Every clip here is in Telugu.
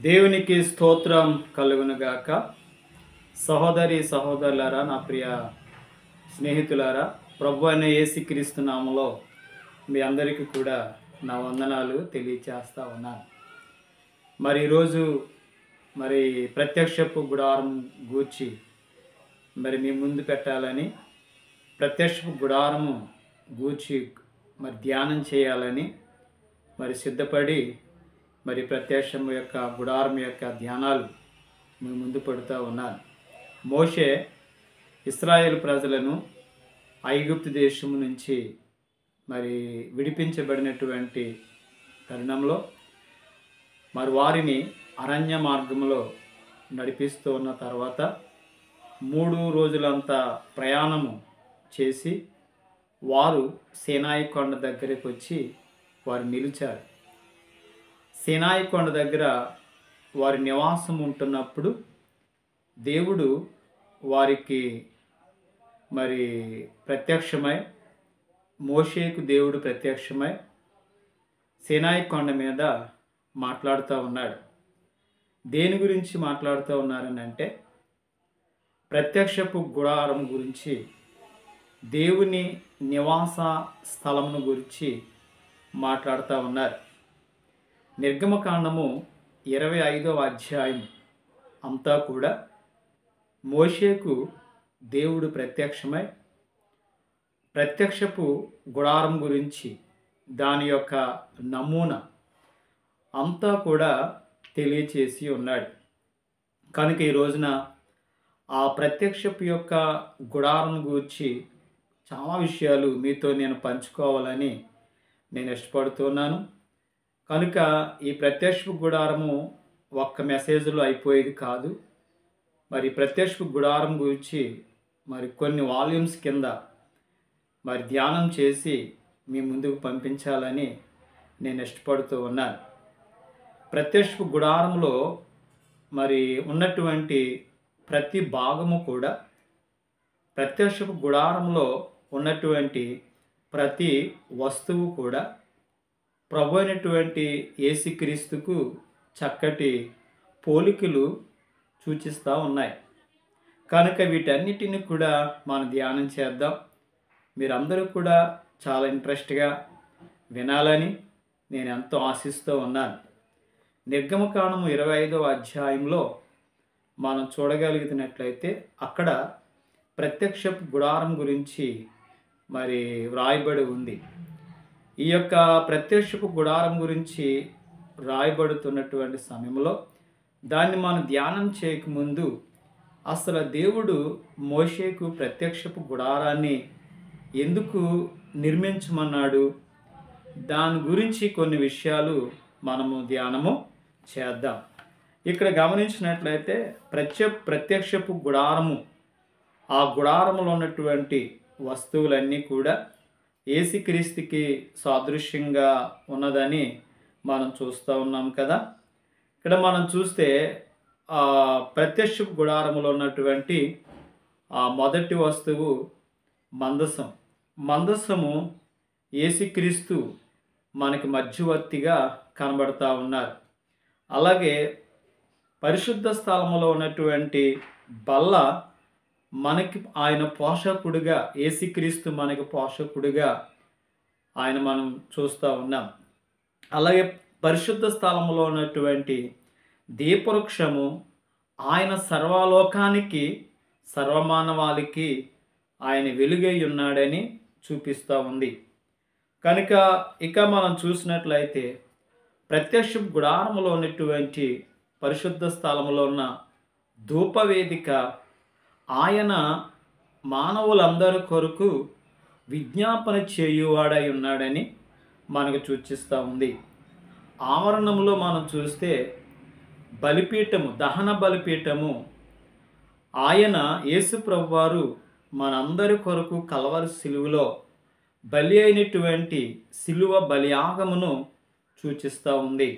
దేవునికి స్తోత్రం కలుగునుగాక. సహోదరి సహోదరులారా, నా ప్రియ స్నేహితులారా, ప్రభు అయిన యేసుక్రీస్తు నామములో మీ అందరికీ కూడా నా వందనాలు తెలియచేస్తా ఉన్నాను. మరి ఈరోజు ప్రత్యక్షపు గుడారం గూర్చి మీ ముందు పెట్టాలని, ప్రత్యక్షపు గుడారము గూర్చి ధ్యానం చేయాలని సిద్ధపడి ప్రత్యక్షము యొక్క గుడారం యొక్క ధ్యానాలు మీ ముందు పెడుతూ ఉన్నాను. మోషే ఇశ్రాయేలు ప్రజలను ఐగుప్తు దేశము నుంచి విడిపించబడినటువంటి తరుణంలో వారిని అరణ్య మార్గంలో నడిపిస్తూ ఉన్న తర్వాత 3 రోజులంత ప్రయాణము చేసి వారు సీనాయి కొండ దగ్గరికి వచ్చి వారు నిలిచారు. సీనాయి కొండ దగ్గర వారి నివాసం ఉంటున్నప్పుడు దేవుడు వారికి ప్రత్యక్షమై, మోషేకు దేవుడు ప్రత్యక్షమై సీనాయి కొండ మీద మాట్లాడుతూ ఉన్నాడు. దేని గురించి మాట్లాడుతూ ఉన్నారని అంటే, ప్రత్యక్షపు గుడారం గురించి, దేవుని నివాస స్థలమును గురించి మాట్లాడుతూ ఉన్నారు. నిర్గమకాండము 25వ అధ్యాయం అంతా కూడా మోషేకు దేవుడు ప్రత్యక్షమై ప్రత్యక్షపు గుడారం గురించి, దాని యొక్క నమూనా అంతా కూడా తెలియచేసి ఉన్నాడు. కనుక ఈ రోజున ఆ ప్రత్యక్షపు యొక్క గుడారం గురించి చాలా విషయాలు మీతో నేను పంచుకోవాలని నేను ఇష్టపడుతున్నాను. కనుక ఈ ప్రత్యక్షపు గుడారము ఒక్క మెసేజ్లో అయిపోయేది కాదు. ప్రత్యక్షపు గుడారం గురించి కొన్ని వాల్యూమ్స్ కింద ధ్యానం చేసి మీ ముందుకు పంపించాలని నేను ఇష్టపడుతూ ఉన్నాను. ప్రత్యక్షపు గుడారంలో ఉన్నటువంటి ప్రతి భాగము కూడా, ప్రత్యక్షపు గుడారంలో ఉన్నటువంటి ప్రతి వస్తువు కూడా ప్రభు అయినటువంటి యేసుక్రీస్తుకు చక్కటి పోలికలు సూచిస్తూ ఉన్నాయి. కనుక వీటన్నిటిని కూడా మనం ధ్యానం చేద్దాం. మీరందరూ కూడా చాలా ఇంట్రెస్ట్గా వినాలని నేను ఎంతో ఆశిస్తూ ఉన్నాను. నిర్గమకాండము 25వ అధ్యాయంలో మనం చూడగలిగినట్లయితే అక్కడ ప్రత్యక్షపు గుడారం గురించి వ్రాయబడి ఉంది. ఈ యొక్క ప్రత్యక్షపు గుడారం గురించి రాయబడుతున్నటువంటి సమయంలో దాన్ని మనం ధ్యానం చేయకముందు అసలు దేవుడు మోషేకు ప్రత్యక్షపు గుడారాన్ని ఎందుకు నిర్మించమన్నాడు, దాని గురించి కొన్ని విషయాలు మనము ధ్యానము చేద్దాం. ఇక్కడ గమనించినట్లయితే ప్రత్యక్షపు గుడారము, ఆ గుడారములో ఉన్నటువంటి వస్తువులన్నీ కూడా యేసుక్రీస్తుకి సాదృశ్యంగా ఉన్నదని మనం చూస్తూ ఉన్నాం కదా. ఇక్కడ మనం చూస్తే ప్రత్యక్ష గుడారములో ఉన్నటువంటి మొదటి వస్తువు మందసం. మందసము యేసుక్రీస్తు మనకి మధ్యవర్తిగా కనబడతా ఉన్నారు. అలాగే పరిశుద్ధ స్థలములో ఉన్నటువంటి బల్ల మనకి ఆయన పోషకుడిగా, యేసుక్రీస్తు మనకి పోషకుడిగా ఆయన మనం చూస్తూ ఉన్నాం. అలాగే పరిశుద్ధ స్థలంలో ఉన్నటువంటి దీపవృక్షము ఆయన సర్వలోకానికి, సర్వమానవాళికి ఆయన వెలుగై ఉన్నాడని చూపిస్తూ ఉంది. కనుక ఇక మనం చూసినట్లయితే ప్రత్యక్ష గుడారములో ఉన్నటువంటి పరిశుద్ధ స్థలంలో ఉన్న ధూపవేదిక ఆయన మానవులందరి కొరకు విజ్ఞాపన చేయువాడై ఉన్నాడని మనకు సూచిస్తూ ఉంది. ఆవరణంలో మనం చూస్తే బలిపీఠము, దహన బలిపీఠము, ఆయన యేసు ప్రభువారు మనందరి కొరకు కల్వరి సిలువలో బలి అయినటువంటి సిలువ బలియాగమును సూచిస్తూ ఉంది.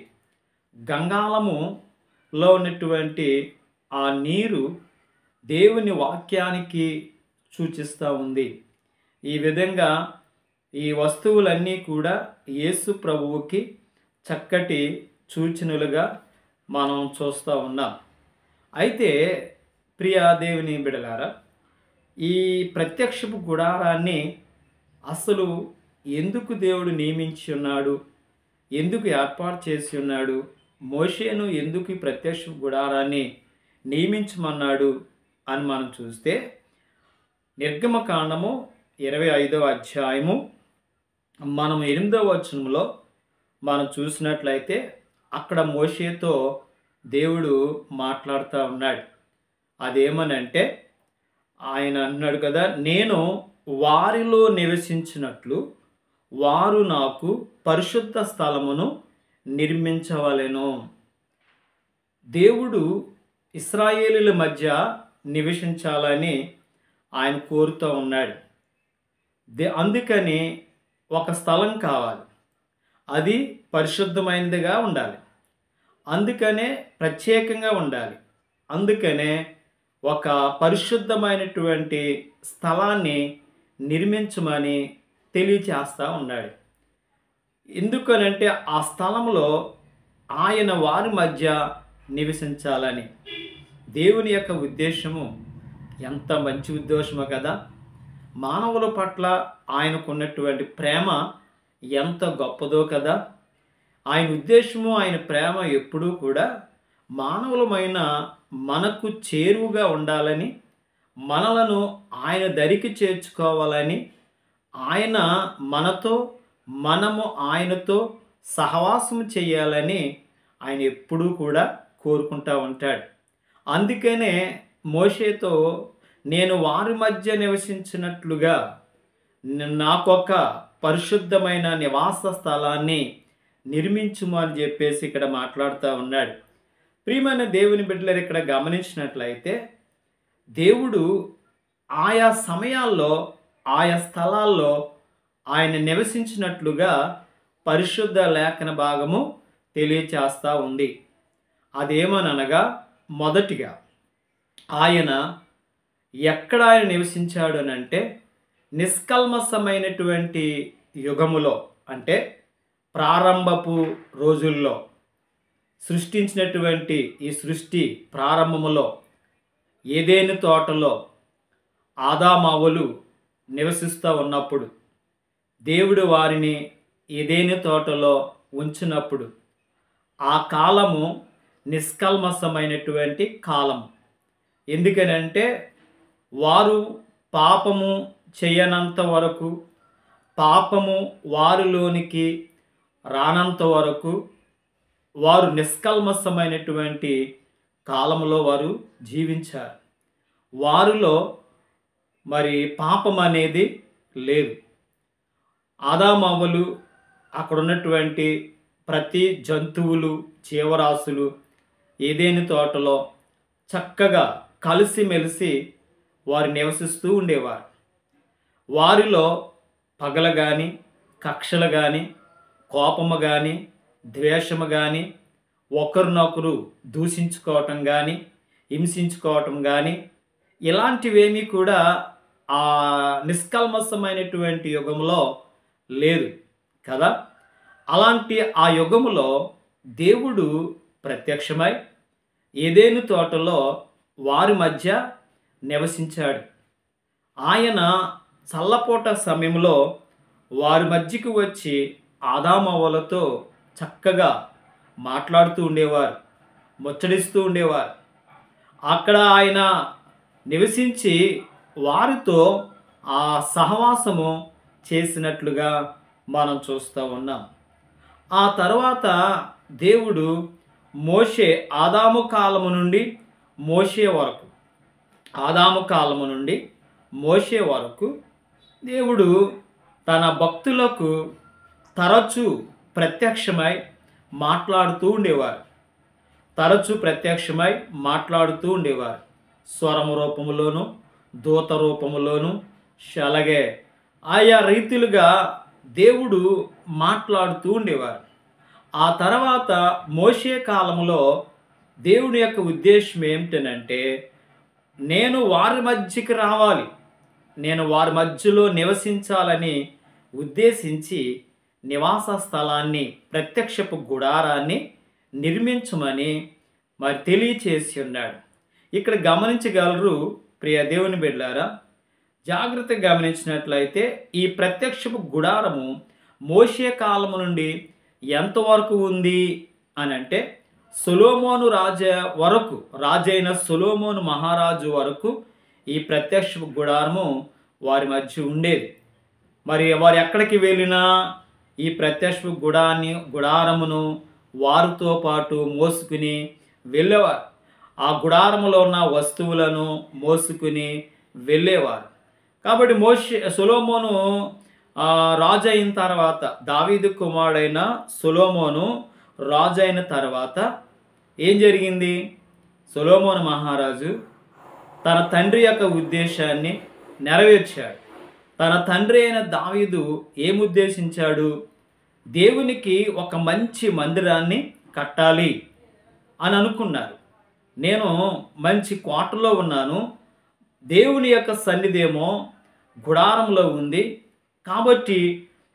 గంగాళములో ఉన్నటువంటి ఆ నీరు దేవుని వాక్యానికి సూచిస్తూ ఉంది. ఈ విధంగా ఈ వస్తువులన్నీ కూడా యేసు ప్రభువుకి చక్కటి సూచనలుగా మనం చూస్తూ ఉన్నాం. అయితే ప్రియ దేవుని బిడలారా, ఈ ప్రత్యక్షపు గుడారాన్ని అసలు ఎందుకు దేవుడు నియమించి ఉన్నాడు, ఎందుకు ఏర్పాటు చేసి ఉన్నాడు, మోషేను ఎందుకు ఈ ప్రత్యక్ష గుడారాన్ని నియమించమన్నాడు అని మనం చూస్తే, నిర్గమకాండము 25వ అధ్యాయము మనం 8వ వచనంలో మనం చూసినట్లయితే అక్కడ మోషేతో దేవుడు మాట్లాడుతూ ఉన్నాడు. అదేమనంటే ఆయన అన్నాడు కదా, నేను వారిలో నివసించినట్లు వారు నాకు పరిశుద్ధ స్థలమును నిర్మించవలెను. దేవుడు ఇశ్రాయేలీల మధ్య నివసించాలని ఆయన కోరుతూ ఉన్నాడు. అందుకని ఒక స్థలం కావాలి, అది పరిశుద్ధమైనదిగా ఉండాలి, అందుకనే ప్రత్యేకంగా ఉండాలి. అందుకనే ఒక పరిశుద్ధమైనటువంటి స్థలాన్ని నిర్మించమని తెలియచేస్తూ ఉన్నాడు. ఎందుకనంటే ఆ స్థలంలో ఆయన వారి మధ్య నివసించాలని. దేవుని యొక్క ఉద్దేశము ఎంత మంచి ఉద్దేశమో కదా. మానవుల పట్ల ఆయనకున్నటువంటి ప్రేమ ఎంత గొప్పదో కదా. ఆయన ఉద్దేశము, ఆయన ప్రేమ ఎప్పుడూ కూడా మానవులమైన మనకు చేరువుగా ఉండాలని, మనలను ఆయన దరికి చేర్చుకోవాలని, ఆయన మనతో, మనము ఆయనతో సహవాసం చేయాలని ఆయన ఎప్పుడూ కూడా కోరుకుంటూ ఉంటాడు. అందుకనే మోషేతో నేను వారి మధ్య నివసించినట్లుగా నాకొక పరిశుద్ధమైన నివాస స్థలాన్ని నిర్మించుము అని చెప్పేసి ఇక్కడ మాట్లాడుతూ ఉన్నాడు. ప్రియమైన దేవుని బిడ్డలారా, ఇక్కడ గమనించినట్లయితే దేవుడు ఆయా సమయాల్లో ఆయా స్థలాల్లో ఆయన నివసించినట్లుగా పరిశుద్ధ లేఖన భాగము తెలియచేస్తూ ఉంది. అదేమనగా మొదటిగా ఆయన ఎక్కడ ఆయన నివసించాడు అని అంటే నిష్కల్మషమైనటువంటి యుగములో, అంటే ప్రారంభపు రోజుల్లో సృష్టించినటువంటి ఈ సృష్టి ప్రారంభములో ఏదెను తోటలో ఆదామవ్వలు నివసిస్తూ ఉన్నప్పుడు, దేవుడు వారిని ఏదెను తోటలో ఉంచినప్పుడు ఆ కాలము నిష్కల్మషమైనటువంటి కాలం. ఎందుకనంటే వారు పాపము చేయనంత వరకు, పాపము వారిలోనికి రానంత వరకు వారు నిష్కల్మషమైనటువంటి కాలంలో వారు జీవించారు. వారిలో మరి పాపం అనేది లేదు. ఆదామవ్వలు, అక్కడ ఉన్నటువంటి ప్రతి జంతువులు, జీవరాశులు ఏదెను తోటలో చక్కగా కలిసిమెలిసి వారు నివసిస్తూ ఉండేవారు. వారిలో పగలు కానీ, కక్షలు కానీ, కోపము కానీ, ద్వేషము కానీ, ఒకరినొకరు దూషించుకోవటం కానీ, హింసించుకోవటం కానీ ఇలాంటివేమీ కూడా ఆ నిష్కల్మషమైనటువంటి యుగంలో లేదు కదా. అలాంటి ఆ యుగములో దేవుడు ప్రత్యక్షమై ఏదెను తోటలో వారి మధ్య నివసించాడు. ఆయన చల్లపూట సమయంలో వారి మధ్యకు వచ్చి ఆదామవ్వలతో చక్కగా మాట్లాడుతూ ఉండేవారు, ముచ్చడిస్తూ ఉండేవారు. అక్కడ ఆయన నివసించి వారితో ఆ సహవాసము చేసినట్లుగా మనం చూస్తూ ఉన్నాం. ఆ తర్వాత దేవుడు మోషే ఆదాము కాలము నుండి మోషే వరకు, ఆదాము కాలము నుండి మోషే వరకు దేవుడు తన భక్తులకు తరచూ ప్రత్యక్షమై మాట్లాడుతూ ఉండేవారు. తరచూ ప్రత్యక్షమై మాట్లాడుతూ ఉండేవారు. స్వరము రూపములోను, దూత రూపములోను, అలాగే ఆయా రీతిలుగా దేవుడు మాట్లాడుతూ ఉండేవారు. ఆ తర్వాత మోషే కాలంలో దేవుని యొక్క ఉద్దేశం ఏమిటనంటే, నేను వారి మధ్యకి రావాలి, నేను వారి మధ్యలో నివసించాలని ఉద్దేశించి నివాస స్థలాన్ని, ప్రత్యక్షపు గుడారాన్ని నిర్మించమని మరి తెలియచేసి ఉన్నాడు. ఇక్కడ గమనించగలరు ప్రియ దేవుని బిడ్డలారా, జాగ్రత్తగా గమనించినట్లయితే ఈ ప్రత్యక్షపు గుడారము మోషే కాలము నుండి ఎంతవరకు ఉంది అని అంటే సొలొమోను రాజైన సొలొమోను మహారాజు వరకు ఈ ప్రత్యక్షపు గుడారము వారి మధ్య ఉండేది. మరి వారు ఎక్కడికి వెళ్ళినా ఈ ప్రత్యక్షపు గుడారమును వారితో పాటు మోసుకుని వెళ్ళేవారు. ఆ గుడారములో ఉన్న వస్తువులను మోసుకుని వెళ్ళేవారు. కాబట్టి సొలొమోను రాజు అయిన తర్వాత, దావీదు కుమారుడైన సొలొమోను రాజు అయిన తర్వాత ఏం జరిగింది? సొలొమోను మహారాజు తన తండ్రి యొక్క ఉద్దేశాన్ని నెరవేర్చాడు. తన తండ్రి అయిన దావీదు ఏముద్దేశించాడు? దేవునికి ఒక మంచి మందిరాన్ని కట్టాలి అని అనుకున్నారు. నేను మంచి కోటలో ఉన్నాను, దేవుని యొక్క సన్నిధేమో గుడారంలో ఉంది, కాబట్టి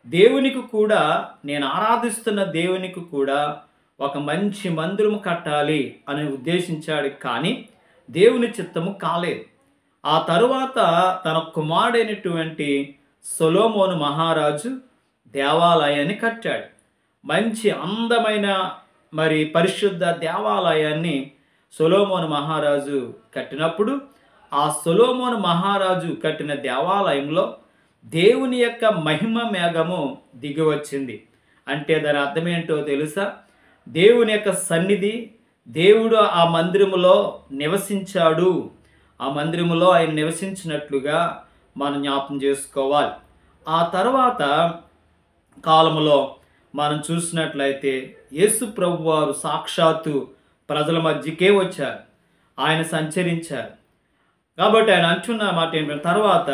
దేవునికి కూడా, నేను ఆరాధిస్తున్న దేవునికి కూడా ఒక మంచి మందిరం కట్టాలి అని ఉద్దేశించాడు. కానీ దేవుని చిత్తము కాలేదు. ఆ తరువాత తన కుమారుడైనటువంటి సొలొమోను మహారాజు దేవాలయాన్ని కట్టాడు. మంచి అందమైన మరి పరిశుద్ధ దేవాలయాన్ని సొలొమోను మహారాజు కట్టినప్పుడు ఆ సొలొమోను మహారాజు కట్టిన దేవాలయంలో దేవుని యొక్క మహిమ మేఘము దిగి వచ్చింది. అంటే దాని అర్థం ఏంటో తెలుసా? దేవుని యొక్క సన్నిధి, దేవుడు ఆ మందిరములో నివసించాడు. ఆ మందిరములో ఆయన నివసించినట్లుగా మనం జ్ఞాపకం చేసుకోవాలి. ఆ తర్వాత కాలములో మనం చూసినట్లయితే యేసు ప్రభువారు సాక్షాత్తు ప్రజల మధ్యకే వచ్చారు, ఆయన సంచరించారు. కాబట్టి ఆయన అంటున్న మాట ఏంటంటే, తర్వాత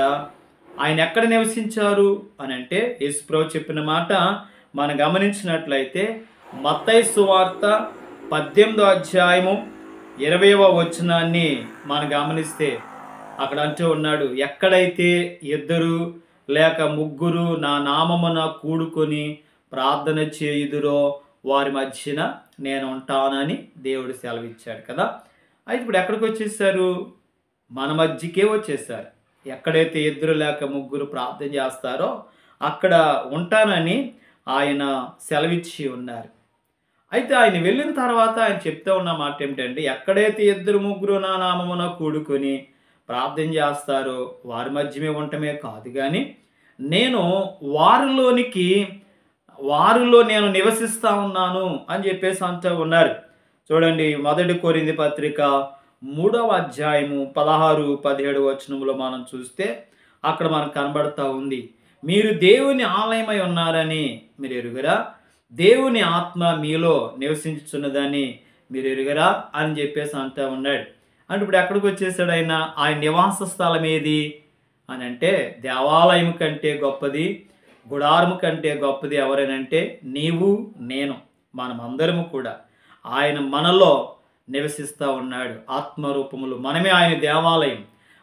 ఆయన ఎక్కడ నివసించారు అని అంటే యేసు ప్రభు చెప్పిన మాట మనం గమనించినట్లయితే మత్తయి సువార్త 18వ అధ్యాయము 20వ వచనాన్ని మనం గమనిస్తే అక్కడ అంటూ ఉన్నాడు, ఎక్కడైతే 2 లేక 3 నా నామమున కూడుకొని ప్రార్థన చేయుదురో వారి మధ్యన నేను ఉంటానని దేవుడు సెలవిచ్చాడు కదా. అయితే ఇప్పుడు ఎక్కడికి వచ్చేసారు? మన మధ్యకే వచ్చేసారు. ఎక్కడైతే 2 లేక 3 ప్రార్థన చేస్తారో అక్కడ ఉంటానని ఆయన సెలవిచ్చి ఉన్నారు. అయితే ఆయన వెళ్ళిన తర్వాత ఆయన చెప్తూ ఉన్న మాట ఏమిటంటే, ఎక్కడైతే 2, 3 నా నామమున కూడుకొని ప్రార్థన చేస్తారో వారి మధ్యమే ఉండటమే కాదు, కానీ నేను వారిలో నేను నివసిస్తూ ఉన్నాను అని చెప్పేసి అంటూ ఉన్నారు. చూడండి, 1 కొరింథీ పత్రిక 3వ అధ్యాయము 16, 17 వచనములో మనం చూస్తే అక్కడ మనకు కనబడతా ఉంది, మీరు దేవుని ఆలయమై ఉన్నారని మీరు ఎరుగరా? దేవుని ఆత్మ మీలో నివసించుచున్నదని మీరు ఎరుగరా అని చెప్పేసి అంటూ ఉన్నాడు. అంటే ఇప్పుడు ఎక్కడికి వచ్చేసాడు ఆయన? ఆయన నివాస స్థలం ఏది అని అంటే దేవాలయం కంటే గొప్పది, గుడారము కంటే గొప్పది ఎవరనంటే నీవు నేను, మనమందరము కూడా. ఆయన మనలో నివసిస్తూ ఉన్నాడు ఆత్మరూపములు. మనమే ఆయన దేవాలయం,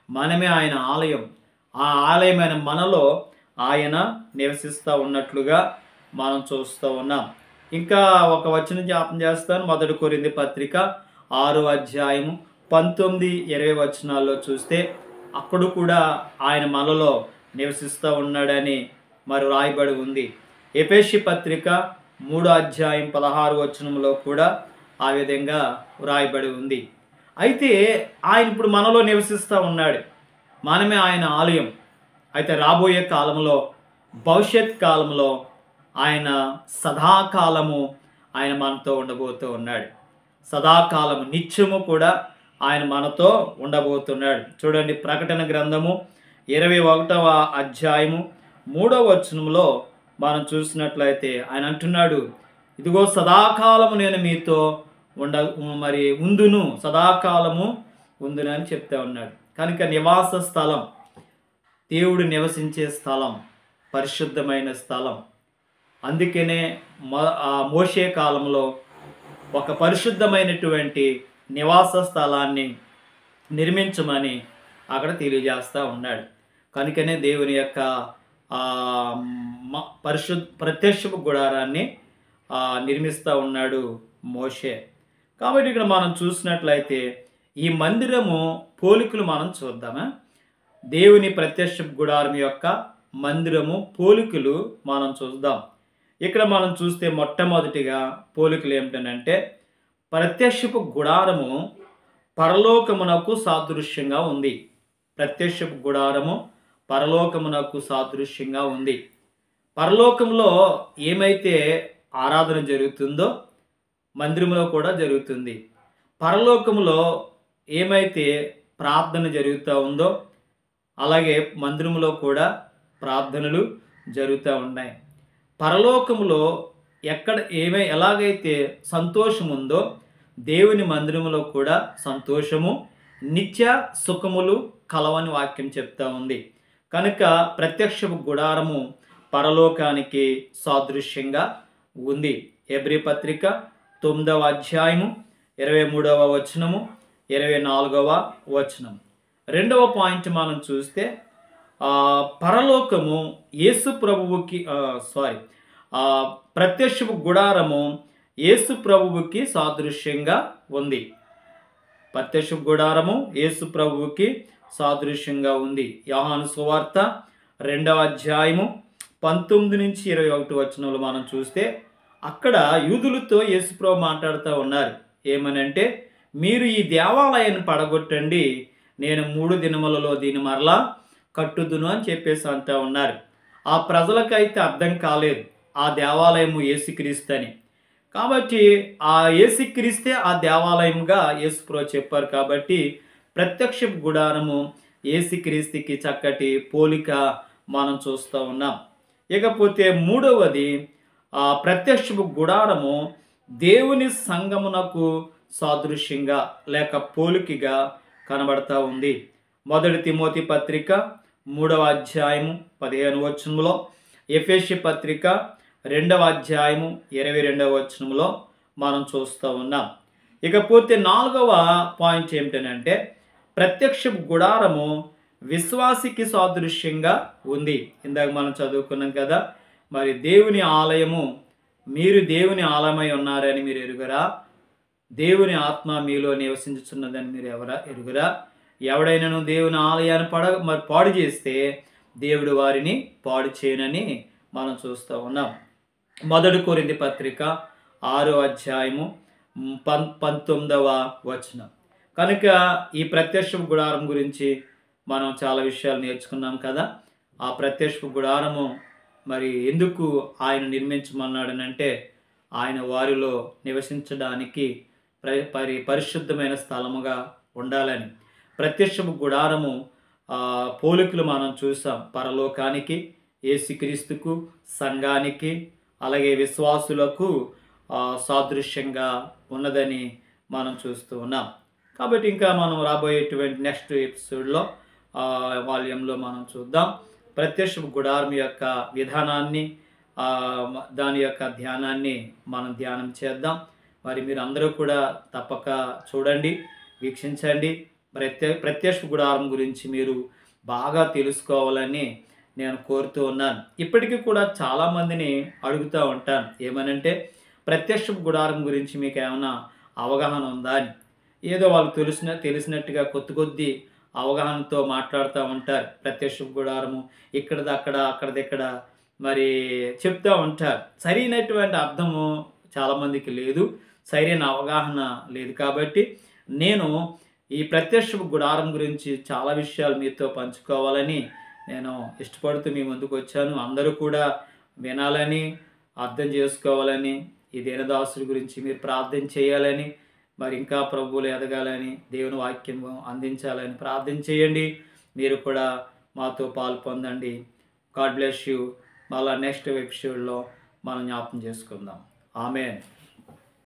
మనమే ఆయన ఆలయం. ఆ ఆలయమైన మనలో ఆయన నివసిస్తూ ఉన్నట్లుగా మనం చూస్తూ ఉన్నాం. ఇంకా ఒక వచనం జ్ఞాపకం చేస్తాను. 1 కొరింథీ పత్రిక 6వ అధ్యాయము 19, 20 వచనాల్లో చూస్తే అక్కడ కూడా ఆయన మనలో నివసిస్తూ ఉన్నాడని మరి రాయబడి ఉంది. ఎఫెసీ పత్రిక 3వ అధ్యాయం 16 వచనంలో కూడా ఆ విధంగా రాయబడి ఉంది. అయితే ఆయన ఇప్పుడు మనలో నివసిస్తూ ఉన్నాడు, మనమే ఆయన ఆలయం. అయితే రాబోయే కాలంలో, భవిష్యత్ కాలంలో ఆయన సదాకాలము ఆయన మనతో ఉండబోతూ ఉన్నాడు. సదాకాలము నిత్యము కూడా ఆయన మనతో ఉండబోతున్నాడు. చూడండి, ప్రకటన గ్రంథము 21వ అధ్యాయము 3వ వచనంలో మనం చూసినట్లయితే ఆయన అంటున్నాడు, ఇదిగో సదాకాలము నేను మీతో ఉందును, సదాకాలము ఉందును అని చెప్తా ఉన్నాడు. కనుక నివాస స్థలం, దేవుడు నివసించే స్థలం, పరిశుద్ధమైన స్థలం. అందుకనే మోషే కాలంలో ఒక పరిశుద్ధమైనటువంటి నివాస స్థలాన్ని నిర్మించమని అక్కడ తెలియజేస్తూ ఉన్నాడు. కనుకనే దేవుని యొక్క ప్రత్యక్షపు గుడారాన్ని నిర్మిస్తూ ఉన్నాడు మోషే. కాబట్టి ఇక్కడ మనం చూసినట్లయితే ఈ మందిరము పోలికలు మనం చూద్దామా. దేవుని ప్రత్యక్ష గుడారం యొక్క మందిరము పోలికలు మనం చూద్దాం. ఇక్కడ మనం చూస్తే మొట్టమొదటిగా పోలికలు ఏమిటనంటే, ప్రత్యక్షపు గుడారము పరలోకమునకు సాదృశ్యంగా ఉంది. ప్రత్యక్షపు గుడారము పరలోకమునకు సాదృశ్యంగా ఉంది. పరలోకంలో ఏమైతే ఆరాధన జరుగుతుందో మందిరంలో కూడా జరుగుతుంది. పరలోకములో ఏమైతే ప్రార్థన జరుగుతూ ఉందో అలాగే మందిరంలో కూడా ప్రార్థనలు జరుగుతూ ఉన్నాయి. పరలోకములో ఎలాగైతే సంతోషం ఉందో దేవుని మందిరములో కూడా సంతోషము, నిత్య సుఖములు కలవని వాక్యం చెప్తా ఉంది. కనుక ప్రత్యక్ష గుడారము పరలోకానికి సాదృశ్యంగా ఉంది. హెబ్రీ పత్రిక 9వ అధ్యాయము 23వ వచనము 24వ వచనం. రెండవ పాయింట్ మనం చూస్తే పరలోకము యేసు ప్రభువుకి ప్రత్యక్ష గుడారము యేసు ప్రభువుకి సాదృశ్యంగా ఉంది. ప్రత్యక్ష గుడారము యేసు ప్రభువుకి సాదృశ్యంగా ఉంది. యోహాను సువార్త 2వ అధ్యాయము 19 నుంచి 21 వచనంలో మనం చూస్తే అక్కడ యూదులతో యేసు ప్రభు మాట్లాడుతూ ఉన్నారు. ఏమనంటే, మీరు ఈ దేవాలయాన్ని పడగొట్టండి, నేను 3 దినములలో దీని మరలా కట్టుదును అని చెప్పేసి అంటూ ఉన్నారు. ఆ ప్రజలకైతే అర్థం కాలేదు ఆ దేవాలయము యేసుక్రీస్తు అని. కాబట్టి ఆ యేసుక్రీస్తే ఆ దేవాలయంగా యేసుప్రభు చెప్పారు. కాబట్టి ప్రత్యక్ష గుడారము యేసుక్రీస్తుకి చక్కటి పోలిక మనం చూస్తూ ఉన్నాం. ఇకపోతే మూడవది, ప్రత్యక్ష గుడారము దేవుని సంఘమునకు సాదృశ్యంగా లేక పోలికగా కనబడతా ఉంది. 1 తిమోతి పత్రిక 3వ అధ్యాయము 15వ వచనంలో, ఎఫెసీ పత్రిక 2వ అధ్యాయము 22వ వచనంలో మనం చూస్తూ ఉన్నాం. ఇకపోతే 4వ పాయింట్ ఏమిటంటే, ప్రత్యక్ష గుడారము విశ్వాసికి సాదృశ్యంగా ఉంది. ఇందాక మనం చదువుకున్నాం కదా, మరి దేవుని ఆలయము, మీరు దేవుని ఆలయమై ఉన్నారని మీరు ఎరుగరా, దేవుని ఆత్మ మీలో నివసించుచున్నదని మీరు ఎరుగురా, ఎవడైనాను దేవుని ఆలయాన్ని పాడు చేస్తే దేవుడు వారిని పాడు చేయనని మనం చూస్తూ ఉన్నాం. 1 కొరింథీ పత్రిక 6వ అధ్యాయము 19వ వచనం. కనుక ఈ ప్రత్యక్ష గుడారం గురించి మనం చాలా విషయాలు నేర్చుకున్నాం కదా. ఆ ప్రత్యక్ష గుడారము మరి ఎందుకు ఆయన నిర్మించమన్నాడనంటే, ఆయన వారిలో నివసించడానికి పరిశుద్ధమైన స్థలముగా ఉండాలని. ప్రత్యక్ష గుడారము పోలికలు మనం చూసాం. పరలోకానికి, యేసుక్రీస్తుకు, సంఘానికి, అలాగే విశ్వాసులకు సాదృశ్యంగా ఉన్నదని మనం చూస్తూ ఉన్నాం. కాబట్టి ఇంకా మనం రాబోయేటువంటి నెక్స్ట్ ఎపిసోడ్లో వాల్యంలో మనం చూద్దాం. ప్రత్యక్ష గుడారం యొక్క విధానాన్ని, దాని యొక్క ధ్యానాన్ని మనం ధ్యానం చేద్దాం. మరి మీరు అందరూ కూడా తప్పక చూడండి, వీక్షించండి. ప్రత్యక్ష గుడారం గురించి మీరు బాగా తెలుసుకోవాలని నేను కోరుతూ ఉన్నాను. ఇప్పటికీ కూడా చాలామందిని అడుగుతూ ఉంటాను, ఏమనంటే ప్రత్యక్ష గుడారం గురించి మీకు ఏమైనా అవగాహన ఉందా అని. ఏదో వాళ్ళు తెలిసినట్టుగా కొద్ది అవగాహనతో మాట్లాడుతూ ఉంటారు. ప్రత్యక్ష గుడారము ఇక్కడిది అక్కడ, అక్కడిది ఇక్కడ మరి చెప్తూ ఉంటారు. సరైనటువంటి అర్థము చాలామందికి లేదు, సరైన అవగాహన లేదు. కాబట్టి నేను ఈ ప్రత్యక్ష గుడారం గురించి చాలా విషయాలు మీతో పంచుకోవాలని నేను ఇష్టపడుతూ మీ ముందుకు వచ్చాను. అందరూ కూడా వినాలని, అర్థం చేసుకోవాలని, ఈ దీనదాసుడి గురించి మీరు ప్రార్థన చేయాలని, మరి ఇంకా ప్రభువులు ఎదగాలని, దేవుని వాక్యం అందించాలని ప్రార్థన చేయండి. మీరు కూడా మాతో పాలు పొందండి. God bless you. మళ్ళీ నెక్స్ట్ ఎపిసోడ్లో మనం జ్ఞాపకం చేసుకుందాం. ఆమేన్.